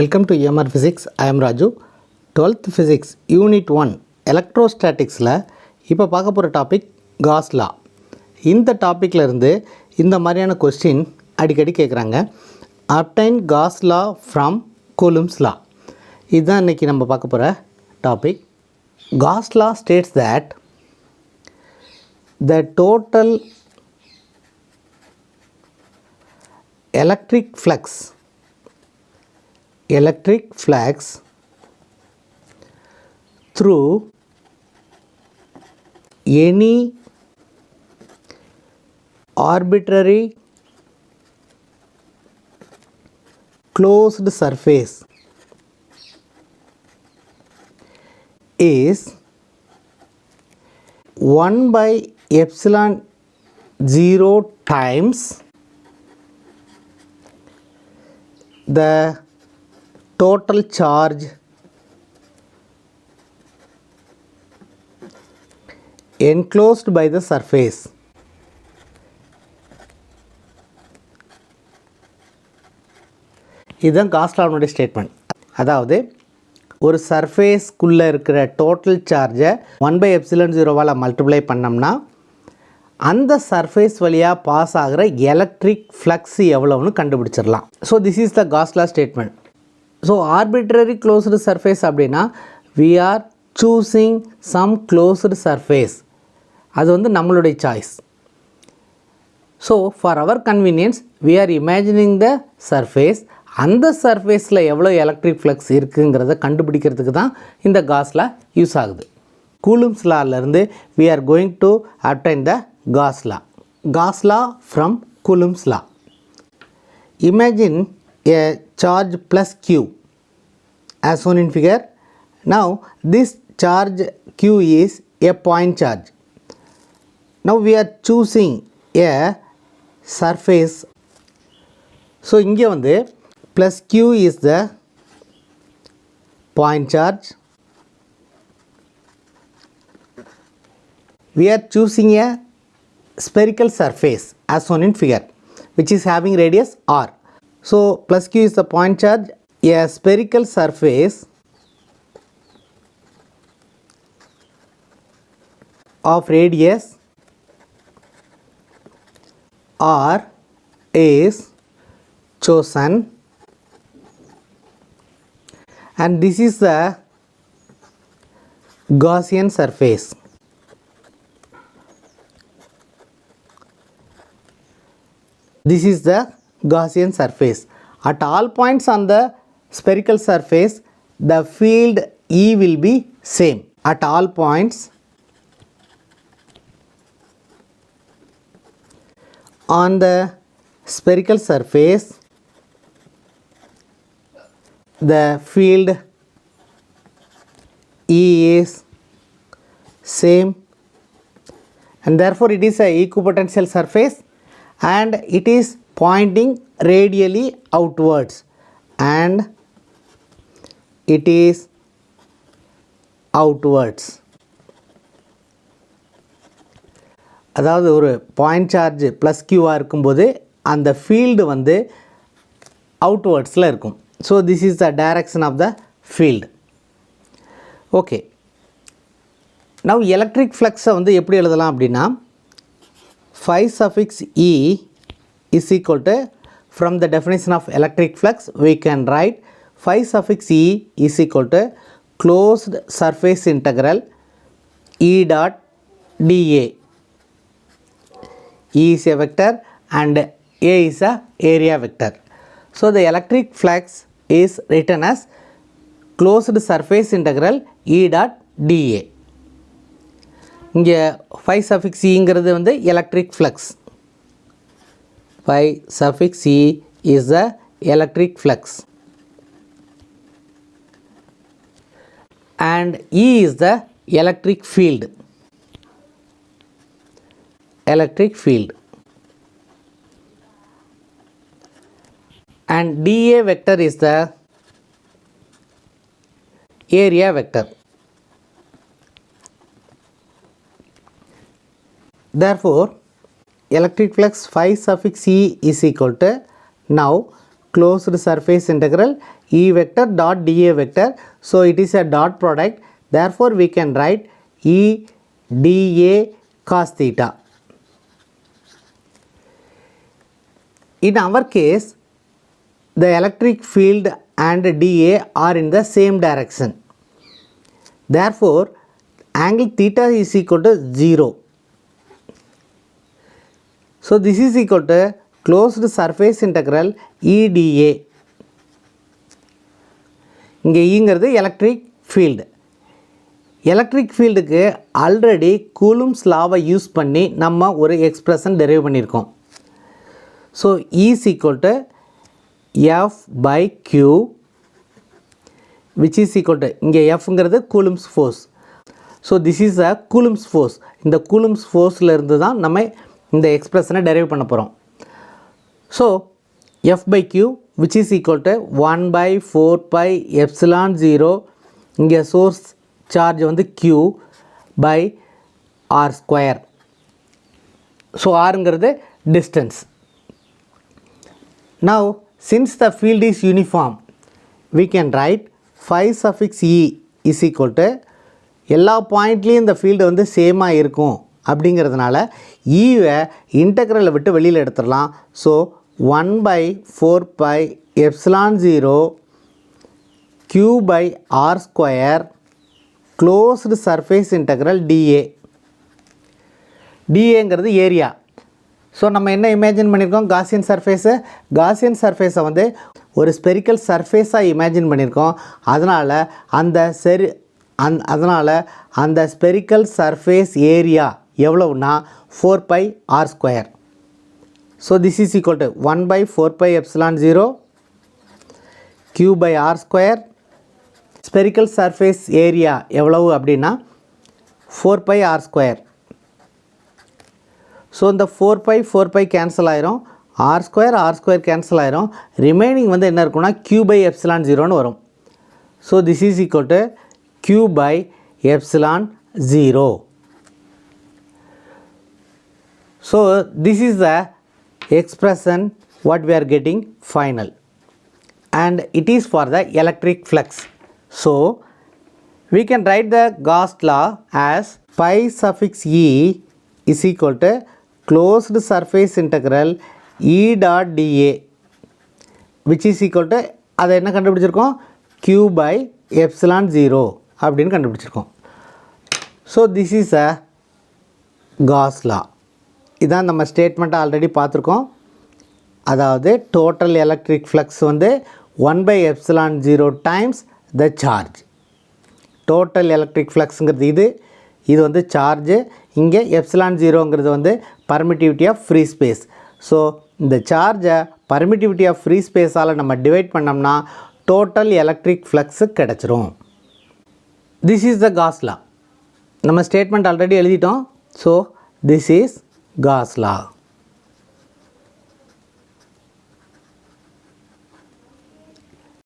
Welcome to EMR Physics. I am Raju. 12th Physics Unit 1 Electrostaticsல இப்போ பார்க்க போகிற topic cos லா. இந்த டாப்பிக்கில் இருந்து இந்த மாதிரியான கொஸ்டின் அடிக்கடி கேட்குறாங்க. Obtained cos law from Coulomb's லா. இதுதான் இன்றைக்கி நம்ம பார்க்க போகிற topic. Cos law states that the total electric flux through any arbitrary closed surface is 1 by epsilon 0 times the total charge enclosed by the surface. இதுதான் cos லாவுடைய statement. அதாவது ஒரு சர்ஃபேஸ்க்குள்ளே இருக்கிற total சார்ஜை 1/ε0வால் மல்டிப்ளை பண்ணோம்னா அந்த சர்ஃபேஸ் வழியாக பாஸ் ஆகிற electric flux எவ்வளோன்னு கண்டுபிடிச்சிடலாம். So this is the Gauss law statement. So arbitrary closed surface அப்படின்னா we are choosing some closed surface. அது வந்து நம்மளுடைய choice. So for our convenience we are imagining the surface. அந்த சர்ஃபேஸில் எவ்வளோ எலக்ட்ரிக் ஃப்ளக்ஸ் இருக்குங்கிறத கண்டுபிடிக்கிறதுக்கு தான் இந்த காஸ் லா யூஸ் ஆகுது. கூலும்ஸ் லாவிலேருந்து we are going to obtain the Gauss law. Gauss law from Coulomb's law. Imagine a charge plus Q as shown in figure. Now this charge Q is a point charge. Now we are choosing a surface. So இங்கே வந்து plus Q is the point charge. We are choosing a spherical surface as shown in figure which is having radius r. So plus Q is the point charge. A spherical surface of radius r is chosen, and this is the Gaussian surface. This is the Gaussian surface. At all points on the spherical surface, the field E will be same. At all points on the spherical surface, the field E is same, and therefore it is a equipotential surface and it is pointing radially outwards and it is outwards. அதாவது ஒரு point charge plus கியூவாக இருக்கும்போது அந்த field வந்து அவுட்வேர்ட்ஸில் இருக்கும். So this is the direction of the field. Okay, now electric ஃப்ளக்ஸை வந்து எப்படி எழுதலாம் அப்படின்னா phi suffix E is equal to, from the definition of electric flux we can write phi suffix E is equal to closed surface integral E dot dA. E is a vector and A is a area vector. So the electric flux is written as closed surface integral E dot dA. இங்கே phi suffix Eங்கிறது வந்து electric flux. phi suffix E is the electric flux and E is the electric field. Electric field. And dA vector is the area vector. Therefore electric flux phi suffix E is equal to now closed surface integral E vector dot dA vector. So it is a dot product. Therefore we can write E dA cos theta. In our case, the electric field and dA are in the same direction. Therefore angle theta is equal to 0. So this is equal to closed surface integral E dA. இங்கே ஈங்கிறது electric field. Electric ஃபீல்டுக்கு already Coulomb's லாவை use பண்ணி நம்ம ஒரு expression derive பண்ணியிருக்கோம். So is equal to F by Q which is equal to இங்கே எஃப்ங்கிறது Coulomb's force. So this is a Coulomb's force. இந்த கூலும்ஸ் ஃபோர்ஸில் இருந்து தான் நம்ம இந்த எக்ஸ்பிரஷனை டெரைவ் பண்ண போகிறோம். So F by Q which is equal to 1 by 4 pi epsilon 0 இங்கே source charge வந்து q by r square. so rங்கிறது distance. now since the field is uniform we can write phi suffix e is equal to எல்லா பாயிண்ட்லேயும் இந்த field வந்து சேமாக இருக்கும் அப்படிங்கிறதுனால ஈவை இன்டெக்ரலை விட்டு வெளியில் எடுத்துடலாம். So 1 by 4 pi epsilon 0 q by r square closed surface integral dA. dAங்கிறது ஏரியா. ஸோ நம்ம என்ன இமேஜின் பண்ணியிருக்கோம், காசியன் சர்ஃபேஸு. காசியன் சர்ஃபேஸை வந்து ஒரு ஸ்பெரிக்கல் சர்ஃபேஸாக இமேஜின் பண்ணியிருக்கோம். அதனால் அந்த ஸ்பெரிக்கல் சர்ஃபேஸ் ஏரியா எவ்வளவுனா 4 pi r square. So this is equal to 1 by 4 pi epsilon 0 q by r square. Spherical surface area எவ்வளவு அப்படின்னா 4 pi r square. ஸோ இந்த 4 pi கேன்சல் ஆயிரும், r square கேன்சல் ஆயிரும். Remaining வந்து என்ன இருக்குன்னா q by epsilon 0ன்னு வரும். So this is equal to q by epsilon 0. So this is the expression what we are getting final, and it is for the electric flux. So we can write the Gauss law as phi suffix e is equal to closed surface integral E dot dA which is equal to அதை என்ன கண்டுபிடிச்சிருக்கோம், q by epsilon 0 அப்படின்னு கண்டுபிடிச்சிருக்கோம். So this is a Gauss law. இதான் நம்ம ஸ்டேட்மெண்ட்டை already பார்த்துருக்கோம். அதாவது டோட்டல் எலக்ட்ரிக் ஃப்ளக்ஸ் வந்து 1 by epsilon 0 times the charge. Total electric ஃப்ளக்ஸுங்கிறது இது வந்து சார்ஜு. இங்கே எப்சிலான் 0ங்கிறது வந்து permittivity of free space. So இந்த சார்ஜை பர்மிட்டிவிட்டி ஆஃப் ஃப்ரீ ஸ்பேஸால் நம்ம டிவைட் பண்ணோம்னா டோட்டல் எலக்ட்ரிக் ஃப்ளக்ஸு கிடச்சிரும். This is the Gauss law. நம்ம ஸ்டேட்மெண்ட் ஆல்ரெடி எழுதிட்டோம். So this is Gauss law.